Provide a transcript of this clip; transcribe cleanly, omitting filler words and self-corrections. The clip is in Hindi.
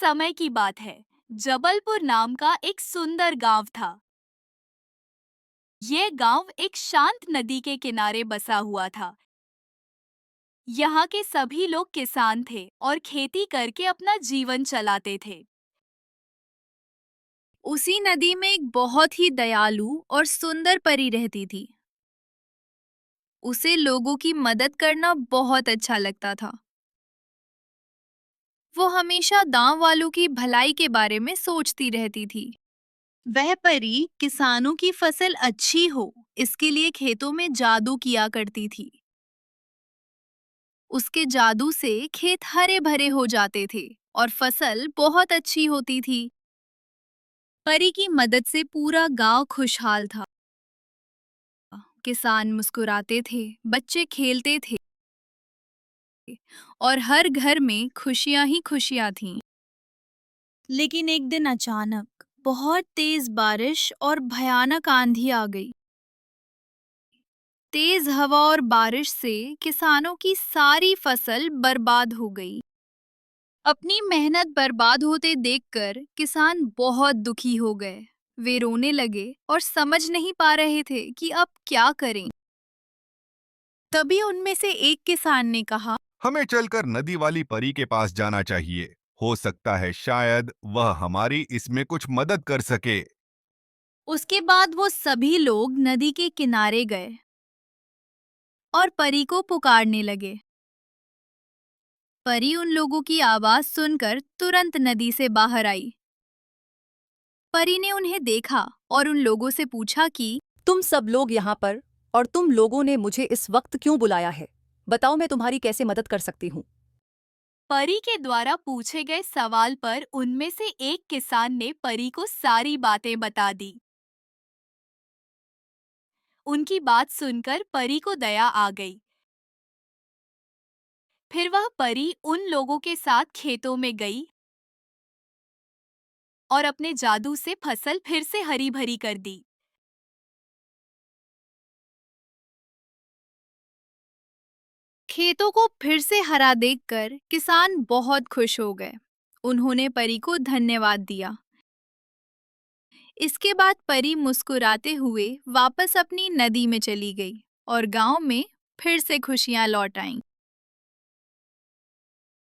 समय की बात है। जबलपुर नाम का एक सुंदर गांव था। ये गांव एक शांत नदी के किनारे बसा हुआ था। यहाँ के सभी लोग किसान थे और खेती करके अपना जीवन चलाते थे। उसी नदी में एक बहुत ही दयालु और सुंदर परी रहती थी। उसे लोगों की मदद करना बहुत अच्छा लगता था। वो हमेशा गांव वालों की भलाई के बारे में सोचती रहती थी। वह परी किसानों की फसल अच्छी हो, इसके लिए खेतों में जादू किया करती थी। उसके जादू से खेत हरे भरे हो जाते थे और फसल बहुत अच्छी होती थी। परी की मदद से पूरा गांव खुशहाल था। किसान मुस्कुराते थे, बच्चे खेलते थे और हर घर में खुशियां ही खुशियां थीं। लेकिन एक दिन अचानक बहुत तेज बारिश और भयानक आंधी आ गई। तेज हवा और बारिश से किसानों की सारी फसल बर्बाद हो गई। अपनी मेहनत बर्बाद होते देखकर किसान बहुत दुखी हो गए। वे रोने लगे और समझ नहीं पा रहे थे कि अब क्या करें। तभी उनमें से एक किसान ने कहा, हमें चलकर नदी वाली परी के पास जाना चाहिए। हो सकता है शायद वह हमारी इसमें कुछ मदद कर सके। उसके बाद वो सभी लोग नदी के किनारे गए और परी को पुकारने लगे। परी उन लोगों की आवाज सुनकर तुरंत नदी से बाहर आई। परी ने उन्हें देखा और उन लोगों से पूछा कि तुम सब लोग यहाँ पर और तुम लोगों ने मुझे इस वक्त क्यों बुलाया है? बताओ मैं तुम्हारी कैसे मदद कर सकती हूँ? परी के द्वारा पूछे गए सवाल पर उनमें से एक किसान ने परी को सारी बातें बता दी। उनकी बात सुनकर परी को दया आ गई। फिर वह परी उन लोगों के साथ खेतों में गई और अपने जादू से फसल फिर से हरी भरी कर दी। खेतों को फिर से हरा देखकर किसान बहुत खुश हो गए। उन्होंने परी को धन्यवाद दिया। इसके बाद परी मुस्कुराते हुए वापस अपनी नदी में चली गई और गांव में फिर से खुशियां लौट आईं।